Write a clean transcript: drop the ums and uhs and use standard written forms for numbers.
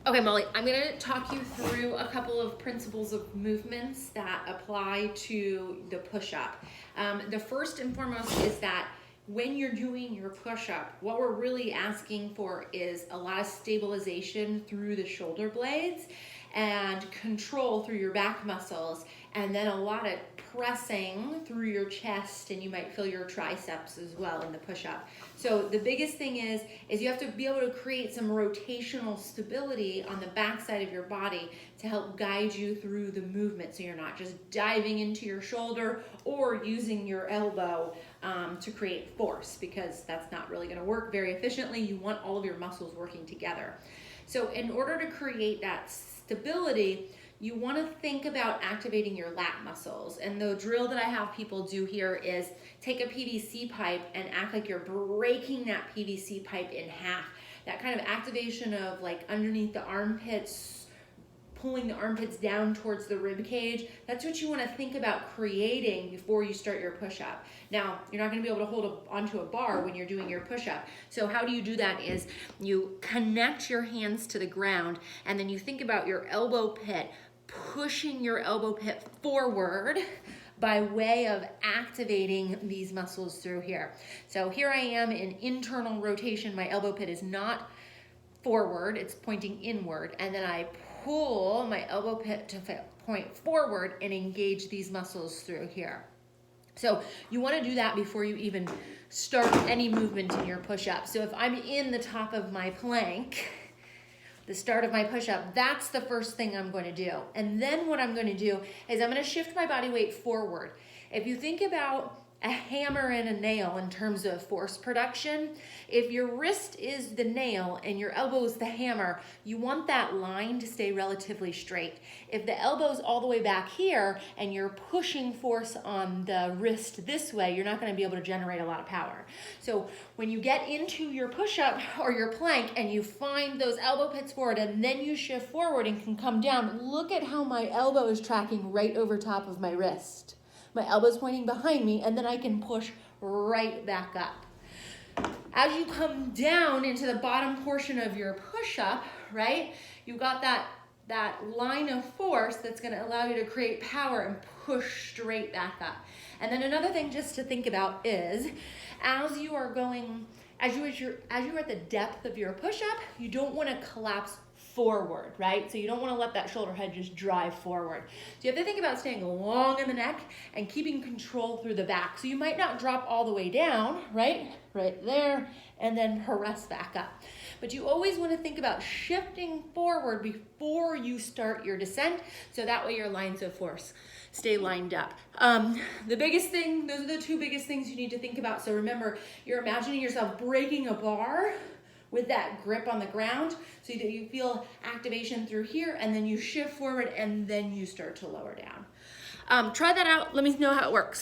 Okay, Molly, I'm gonna talk you through a couple of principles of movements that apply to the push-up. The first and foremost is that when you're doing your push-up, what we're really asking for is a lot of stabilization through the shoulder blades and control through your back muscles, and then a lot of pressing through your chest, and you might feel your triceps as well in the push-up. So the biggest thing is you have to be able to create some rotational stability on the back side of your body to help guide you through the movement, so you're not just diving into your shoulder or using your elbow to create force, because that's not really going to work very efficiently. You want all of your muscles working together. So in order to create that stability, you want to think about activating your lat muscles. And the drill that I have people do here is take a PVC pipe and act like you're breaking that PVC pipe in half. That kind of activation of like underneath the armpits, pulling the armpits down towards the rib cage. That's what you want to think about creating before you start your push-up. Now, you're not going to be able to hold onto a bar when you're doing your push-up. So how do you do that is you connect your hands to the ground, and then you think about your elbow pit, pushing your elbow pit forward by way of activating these muscles through here. So here I am in internal rotation. My elbow pit is not forward, it's pointing inward, and then I pull my elbow pit to point forward and engage these muscles through here. So you want to do that before you even start any movement in your push-up. So if I'm in the top of my plank, the start of my push-up, that's the first thing I'm going to do. And then what I'm going to do is I'm going to shift my body weight forward. If you think about a hammer and a nail in terms of force production, if your wrist is the nail and your elbow is the hammer, you want that line to stay relatively straight. If the elbow's all the way back here and you're pushing force on the wrist this way, you're not going to be able to generate a lot of power. So when you get into your push-up or your plank and you find those elbow pits forward and then you shift forward and can come down, look at how my elbow is tracking right over top of my wrist. My elbow's pointing behind me, and then I can push right back up. As you come down into the bottom portion of your push-up, right, you've got that line of force that's going to allow you to create power and push straight back up. And then another thing just to think about is, as you are at the depth of your push-up, you don't want to collapse forward, right? So you don't want to let that shoulder head just drive forward. So you have to think about staying long in the neck and keeping control through the back. So you might not drop all the way down, right? Right there, and then press back up. But you always want to think about shifting forward before you start your descent, so that way your lines of force stay lined up. The biggest thing, those are the two biggest things you need to think about. So remember, you're imagining yourself breaking a bar with that grip on the ground, so that you feel activation through here, and then you shift forward, and then you start to lower down. Try that out. Let me know how it works.